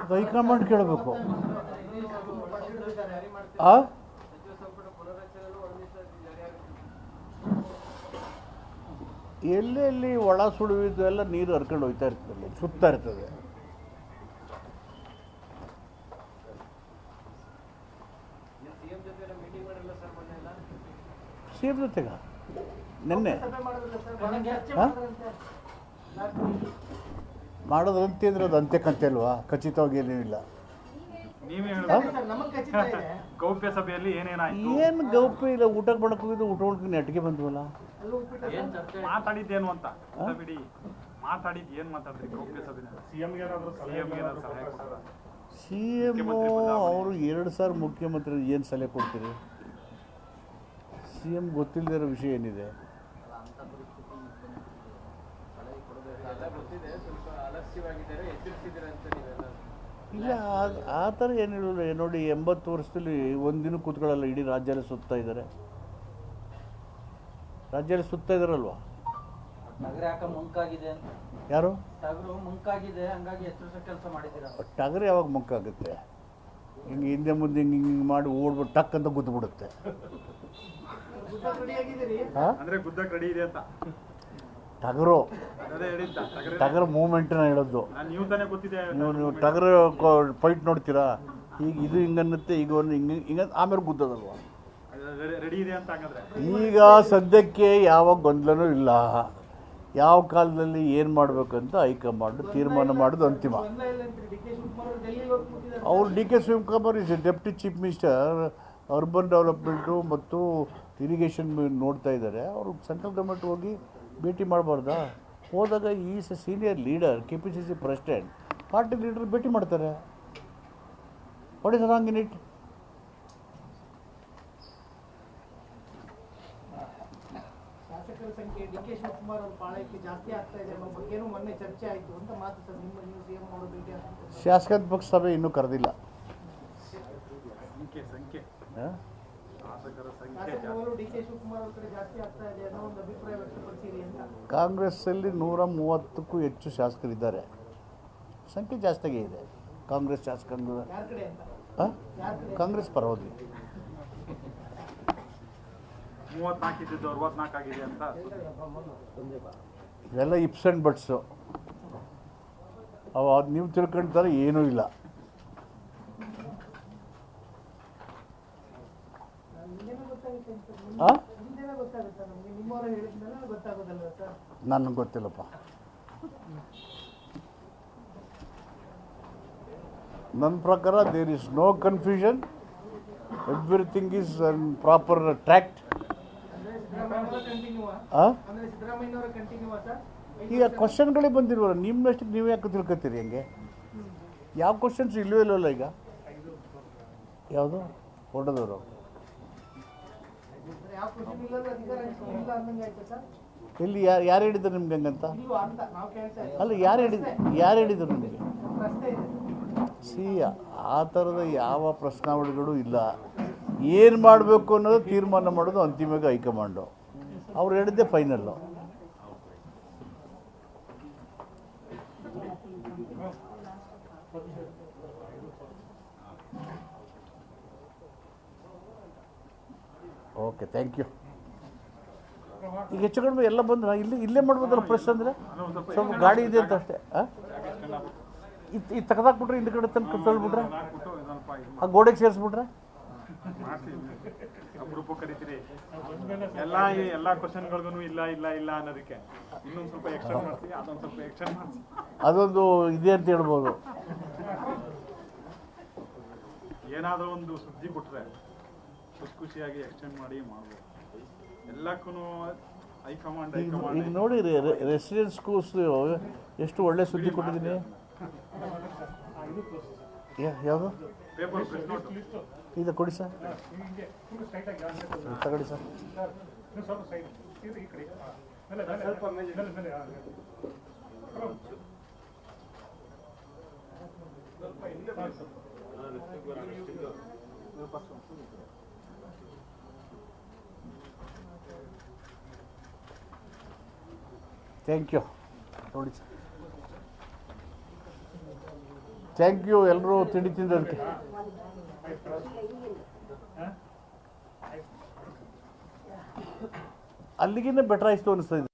High command ಕೇಳಬೇಕು. ಎಲ್ಲೆಲ್ಲಿ ಒಳ ಸುಳುವಿದ್ದು ಎಲ್ಲ ನೀರು ಹರ್ಕೊಂಡು ಹೋಗ್ತಾ ಇರ್ತದೆ, ಸುತ್ತಾ ಇರ್ತದೆ. ಸಿಎಂ ಜೊತೆಗ ನಿನ್ನೆ ಮಾಡೋದಂತೆ ಅಂದ್ರೆ ಅದು ಅಂತ್ಯಕ್ಕಂತೆ ಅಲ್ವಾ? ಖಚಿತವಾಗಿ ಏನೇನಿಲ್ಲ. ಗೌಪ್ಯ ಸಭೆಯಲ್ಲಿ ಏನು ಗೌಪ್ಯ ಇಲ್ಲ. ಊಟಕ್ಕೆ ಮಾಡಕ್ಕೆ ಹೋಗಿದ್ದು, ಊಟ ಉಳ್ಕೊಂಡು ನೆಟ್ಟಿಗೆ ಬಂದ್ವಲ್ಲ. ಮಾತಾಡಿದ್ದೇನು ಅಂತ ಬಿಡಿ, ಮಾತಾಡಿದ್ದು ಏನು ಮಾತಾಡಿದ್ರಿ ಗೌಪ್ಯ ಸಿಎಂ ಅವರು 2 ಸಾರಿ ಮುಖ್ಯಮಂತ್ರಿ ಏನು ಸಲಹೆ ಕೊಡ್ತೀರಿ? ಸಿಎಂ ಗೊತ್ತಿಲ್ಲದೆ ಇರೋ ವಿಷಯ ಏನಿದೆ? ಇಲ್ಲ, ಆ ಥರ ಏನಿಲ್ಲ. ನೋಡಿ, 80 ವರ್ಷದಲ್ಲಿ ಒಂದಿನ ಕೂತ್ಕೊಳ್ಳಲ್ಲ, ಇಡೀ ರಾಜ್ಯದಲ್ಲಿ ಸುತ್ತಾ ಇದ್ದಾರೆ. ರಾಜ್ಯದಲ್ಲಿ ಸುತ್ತಾ ಇದ್ದಾರಲ್ವಾ? ನಗರ ಯಾಕೆ ಮುಂಕಾಗಿದೆ? ಯಾರು? ಟಗರು ಮುಂಕಾಗಿದೆ, ಹಂಗಾಗಿ ಎಚ್ಚರಿಸೋ ಕೆಲಸ ಮಾಡಿದ್ದೀರಾ? ಟಗರು ಯಾವಾಗ ಮುಂಕಾಗುತ್ತೆ? ಹಿಂಗೆ ಹಿಂದೆ ಮುಂದೆ ಹಿಂಗೆ ಮಾಡಿ ಓಡ್ಬಿಟ್ಟು ಟಕ್ ಅಂತ ಗುದ್ದುಬಿಡುತ್ತೆ. ಅಂದ್ರೆ ಗುದ್ದಕ್ಕೆ ರೆಡಿ ಇದೆ ಅಂತ ಟಗರು ಮೂಮೆಂಟ್ನ ಹೇಳೋದು. ನೀವು ಟಗರು ಫೈಟ್ ನೋಡ್ತೀರಾ? ಈಗ ಇದು ಹಿಂಗನ್ನುತ್ತೆ, ಈಗ ಒಂದು ಹಿಂಗೆ ಆಮೇಲೆ ಗುದ್ದೋದಲ್ವ? ಈಗ ಸದ್ಯಕ್ಕೆ ಯಾವ ಗೊಂದಲನೂ ಇಲ್ಲ. ಯಾವ ಕಾಲದಲ್ಲಿ ಏನು ಮಾಡಬೇಕಂತ ಹೈಕಮಾಂಡ್ ತೀರ್ಮಾನ ಮಾಡೋದು ಅಂತಿಮ. ಅವರು D K Shivakumar is deputy chief minister, urban development ಮತ್ತು ಇರಿಗೇಷನ್ ನೋಡ್ತಾ ಇದ್ದಾರೆ. ಅವರು ಸೆಂಟ್ರಲ್ ಗೌರ್ಮೆಂಟ್ ಹೋಗಿ ಭೇಟಿ ಮಾಡಬಾರ್ದಾ? ಹೋದಾಗ is A senior leader, KPCC president, party leader ಭೇಟಿ ಮಾಡ್ತಾರೆ. What is wrong in it? ಶಾಸಕರ ಸಂಖ್ಯೆ ಡಿ ಕೆ ಶಿವಕುಮಾರ್ ಅವರ ಪಾಳಯಕ್ಕೆ ಜಾಸ್ತಿ ಆಗ್ತಾ ಇದೆ ಅನ್ನೋ ಬಗ್ಗೆನೂ ಮೊನ್ನೆ ಚರ್ಚೆ ಆಯಿತು ಅಂತ ಮಾತು ಸರ್. ನೀವು ಸಿಎಂ ಅವರು ಭೇಟಿ ಆಗ್ತಿದ್ದಾರೆ. ಶಾಸಕರ ಪಕ್ಷ ಸಭೆ ಇನ್ನೂ ಕರೆದಿಲ್ಲ. ಕಾಂಗ್ರೆಸ್ಸಲ್ಲಿ 130ಕ್ಕೂ ಹೆಚ್ಚು ಶಾಸಕರಿದ್ದಾರೆ. ಸಂಖ್ಯೆ ಜಾಸ್ತಿಯಾಗೇ ಇದೆ ಕಾಂಗ್ರೆಸ್ ಶಾಸಕಾಂಗ. ಕಾಂಗ್ರೆಸ್ ಪರವಾಗಿ 34 ಇದ್ದು 64 ಆಗಿದೆ ಅಂತ. ಇವೆಲ್ಲ ಇಪ್ಸ್ ಆ್ಯಂಡ್ ಬಟ್ಸು. ಅದು ನೀವು ತಿಳ್ಕೊಂತಾರೆ, ಏನೂ ಇಲ್ಲ. ನನಗೆ ಗೊತ್ತಿಲ್ಲಪ್ಪ. ನನ್ನ ಪ್ರಕಾರ there is no confusion, everything is proper track. ಈಗ ಕ್ವಶನ್ಗಳೇ ಬಂದಿಲ್ವಲ್ಲ, ನಿಮ್ಮಷ್ಟಕ್ಕೆ ನೀವು ಯಾಕೆ ತಿಳ್ಕೊತೀರಿ? ಹಂಗೆ ಯಾವ ಕ್ವಶನ್ಸ್ ಇಲ್ಲವಲ್ಲ ಈಗ? ಯಾವುದು ಹೊಡೆದವರು? ಇಲ್ಲಿ ಯಾರು ಹೇಳಿದ್ರು ನಿಮ್ಗೆ ಹಂಗಂತ? ಅಲ್ಲ, ಯಾರು ಹೇಳಿದ್ರು ನಿಮಗೆ? ಆ ಥರದ ಯಾವ ಪ್ರಶ್ನಾವಳಿಗಳು ಇಲ್ಲ. ಏನು ಮಾಡಬೇಕು ಅನ್ನೋದು ತೀರ್ಮಾನ ಮಾಡೋದು ಅಂತಿಮವಾಗಿ ಹೈಕಮಾಂಡು. ಅವ್ರು ಹೇಳಿದ್ದೆ ಫೈನಲ್ಲು. Okay, thank you. ಈಗ ಹೆಚ್ಚು ಕಡಿಮೆ ಎಲ್ಲ ಬಂದ್ರೆ ಇಲ್ಲೇ ಮಾಡ್ಬೋದಲ್ಲ ಪ್ರೆಸ್ ಅಂದರೆ? ಸ್ವಲ್ಪ ಗಾಡಿ ಇದೆ ಅಂತ ಅಷ್ಟೇ. ಇದು ತೆಗೆದಾಕ್ಬಿಟ್ರೆ ಹಿಂದೆ ಕಡೆ ತನಕ ತೊಳ್ಬಿಟ್ರೆ, ಆ ಗೋಡೆಗೆ ಸೇರಿಸ್ಬಿಟ್ರೆ ಕರಿತೀರಿ ಎಲ್ಲ ಕ್ವಶನ್ಗಳಿಗೂ ಇಲ್ಲ ಇಲ್ಲ ಇಲ್ಲ ಅನ್ನೋದಕ್ಕೆ ಇನ್ನೊಂದು ಸ್ವಲ್ಪ ಎಕ್ಸ್ಟೆಂಡ್ ಮಾಡ್ತೀವಿ, ಅದೊಂದು ಸ್ವಲ್ಪ ಎಕ್ಸ್ಟೆಂಡ್ ಮಾಡ್ತೀವಿ. ಅದೊಂದು ಇದೆ ಅಂತ ಹೇಳ್ಬೋದು. ಏನಾದರೂ ಒಂದು ಸುದ್ದಿ ಕೊಟ್ಟರೆ ಖುಷಿಯಾಗಿ ಎಕ್ಸ್ಟೆಂಡ್ ಮಾಡಿ ಮಾಡ್ಬೋದು. ಎಲ್ಲಕ್ಕೂ ಹೈಕಮಾಂಡ್ ಈಗ ನೋಡಿ, ರೆಸಿಡೆನ್ಸ್ ಸ್ಕೂಲ್ಸ್ ಎಷ್ಟು ಒಳ್ಳೆ ಸುದ್ದಿ ಕೊಟ್ಟಿದ್ದೀನಿ. ಯಾವುದು ಇದು ಕೊಡಿ ಸರ್, ತಗೊಳ್ಳಿ ಸರ್. Thank you. ನೋಡಿ ಸರ್. ಥ್ಯಾಂಕ್ ಯು ಎಲ್ಲರೂ ತಿಂಡಿ ತಿಂದದಕ್ಕೆ. ಅಲ್ಲಿಗಿಂತ ಬೆಟರ್ ಆಯಿತು ಅನಿಸ್ತಾ ಇದೆ.